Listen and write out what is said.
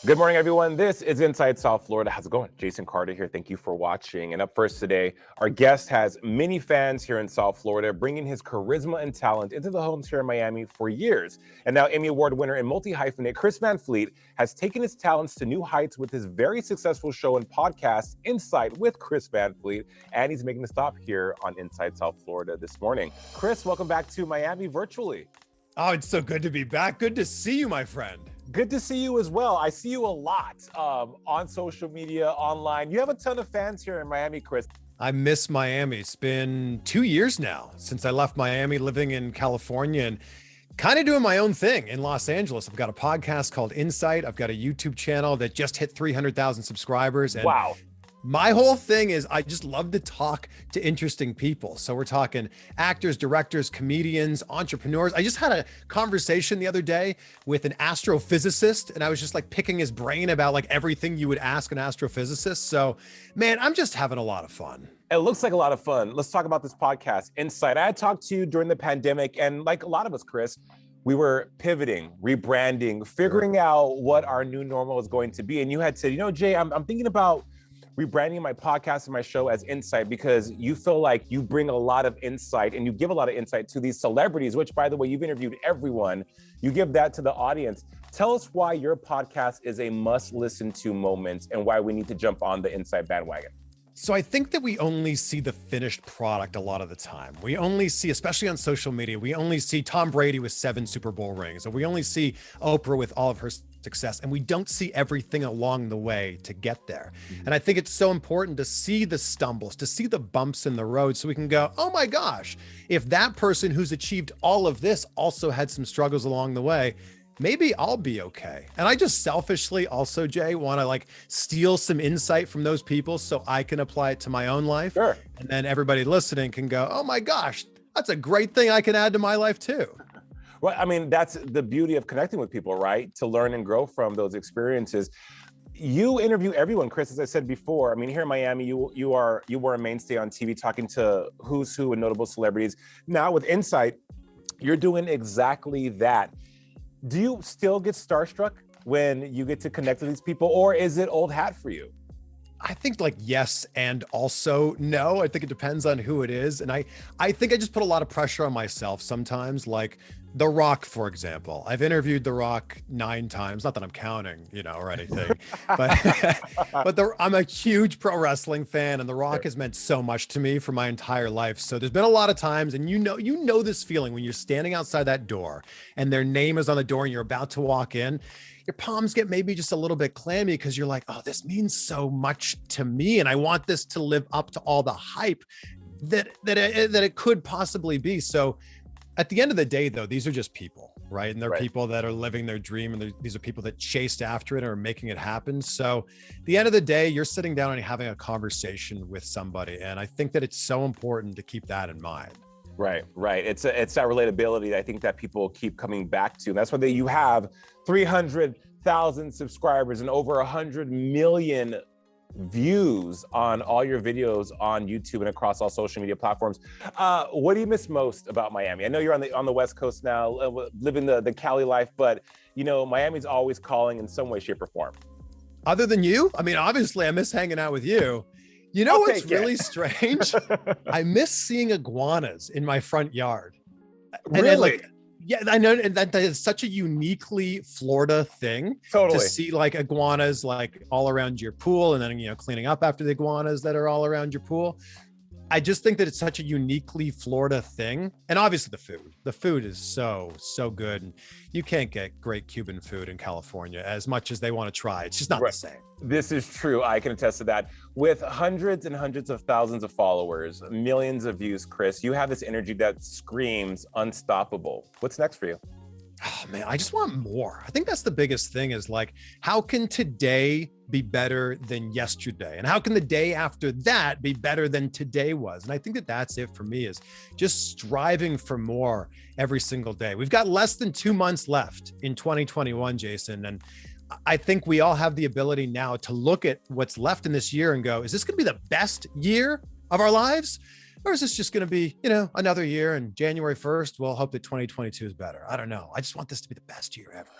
Good morning, everyone. This is Inside South Florida. How's it going? Jason Carter here. Thank you for watching. And up first today, our guest has many fans here in South Florida, bringing his charisma and talent into the homes here in Miami for years. And now Emmy Award winner and multi-hyphenate Chris Van Vliet has taken his talents to new heights with his very successful show and podcast, Insight with Chris Van Vliet. And he's making a stop here on Inside South Florida this morning. Chris, welcome back to Miami virtually. Oh, it's so good to be back. Good to see you, my friend. Good to see you as well. I see you a lot on social media, online. You have a ton of fans here in Miami, Chris. I miss Miami. It's been 2 years now since I left Miami, living in California and kind of doing my own thing in Los Angeles. I've got a podcast called Insight. I've got a YouTube channel that just hit 300,000 subscribers. And wow. My whole thing is I just love to talk to interesting people. So we're talking actors, directors, comedians, entrepreneurs. I just had a conversation the other day with an astrophysicist, and I was just like picking his brain about like everything you would ask an astrophysicist. So, man, I'm just having a lot of fun. It looks like a lot of fun. Let's talk about this podcast, Insight. I had talked to you during the pandemic, and like a lot of us, Chris, we were pivoting, rebranding, figuring out what our new normal is going to be. And you had said, you know, Jay, I'm thinking about rebranding my podcast and my show as Insight because you feel like you bring a lot of insight and you give a lot of insight to these celebrities, which, by the way, you've interviewed everyone. You give that to the audience. Tell us why your podcast is a must listen to moment and why we need to jump on the Insight bandwagon. So I think that we only see the finished product a lot of the time. We only see, especially on social media, we only see Tom Brady with 7 Super Bowl rings, or we only see Oprah with all of her success, and we don't see everything along the way to get there. And I think it's so important to see the stumbles, to see the bumps in the road, so we can go, oh my gosh, if that person who's achieved all of this also had some struggles along the way, maybe I'll be okay. And I just selfishly also, Jay, want to like steal some insight from those people so I can apply it to my own life. Sure. And then everybody listening can go, oh my gosh, that's a great thing I can add to my life too. Well, I mean, that's the beauty of connecting with people, right? To learn and grow from those experiences. You interview everyone, Chris, as I said before. I mean, here in Miami, you were a mainstay on TV talking to who's who and notable celebrities. Now with Insight, you're doing exactly that. Do you still get starstruck when you get to connect with these people, or is it old hat for you? I think like yes and also no. I think it depends on who it is. And I think I just put a lot of pressure on myself sometimes, like The Rock, for example. I've interviewed The Rock 9 times, not that I'm counting, or anything, but I'm a huge pro wrestling fan, and The Rock has meant so much to me for my entire life. So there's been a lot of times, and you know this feeling when you're standing outside that door and their name is on the door and you're about to walk in. Your palms get maybe just a little bit clammy because you're like, oh, this means so much to me. And I want this to live up to all the hype that it could possibly be. So at the end of the day, though, these are just people, right? And they're people that are living their dream. And these are people that chased after it or are making it happen. So at the end of the day, you're sitting down and having a conversation with somebody. And I think that it's so important to keep that in mind. Right. It's that relatability that I think that people keep coming back to. And that's why you have 300,000 subscribers and over 100 million views on all your videos on YouTube and across all social media platforms. What do you miss most about Miami? I know you're on the West Coast now, living the Cali life, but Miami's always calling in some way, shape, or form. Other than you? I mean, obviously I miss hanging out with you. You know what's really strange? I miss seeing iguanas in my front yard. Really? Yeah, I know, and that is such a uniquely Florida thing. Totally. To see like iguanas like all around your pool, and then cleaning up after the iguanas that are all around your pool. I just think that it's such a uniquely Florida thing. And obviously the food is so good. And you can't get great Cuban food in California as much as they want to try. It's just not the same. This is true. I can attest to that. With hundreds and hundreds of thousands of followers, millions of views, Chris, you have this energy that screams unstoppable. What's next for you? Oh man, I just want more. I think that's the biggest thing is like, how can today be better than yesterday? And how can the day after that be better than today was? And I think that that's it for me, is just striving for more every single day. We've got less than 2 months left in 2021, Jason. And I think we all have the ability now to look at what's left in this year and go, is this going to be the best year of our lives? Or is this just going to be, another year, and January 1st, we'll hope that 2022 is better? I don't know. I just want this to be the best year ever.